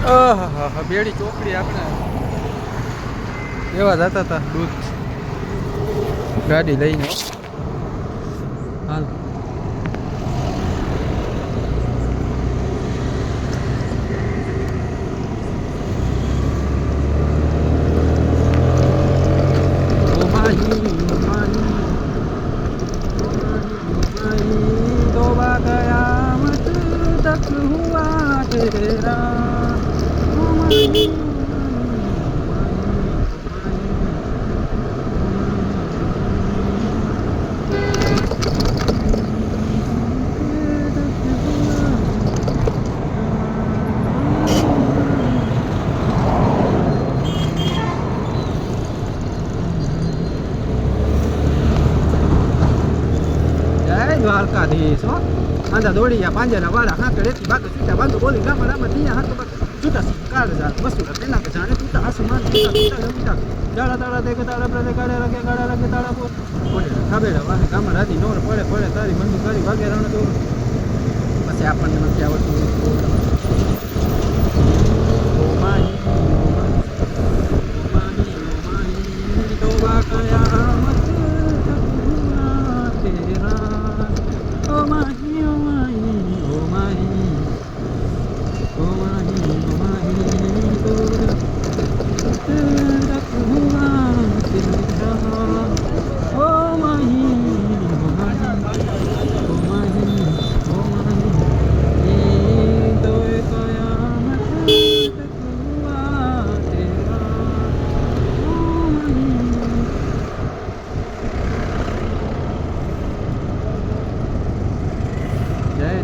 હા બેડી ચોકડી આપણે એવા જતા હતા દૂધ ગાડી લઈને હાલ દ્વારકાધીશ હો આંધા દોડિયા પાંજરા વાળા હાથ રેતી બાકી છૂટા બાંધો બોલી ગામડામાં દિયા હાથ છૂટા કાળ જા બસુરા તેના કે જાણે તૂટા આસમાન તૂટા જાડા તાળા દેખ તાળા પ્રદે કાળા લાગે તાળા બોલ બોલે ખાબેડા વાહે ગામડાથી નોર પડે તારી બંદૂક કરી વાગે રણ દોર પછી આપણને નથી આવડતું ઓ માહી તોબા કયામત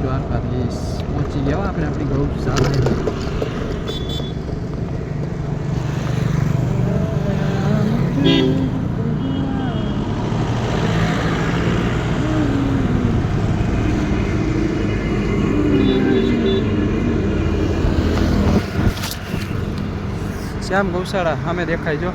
દ્વારકાધીશ પહોંચી ગયા આપણે આપણી ગૌશાળા શ્યામ ગૌશાળા સામે દેખાય જો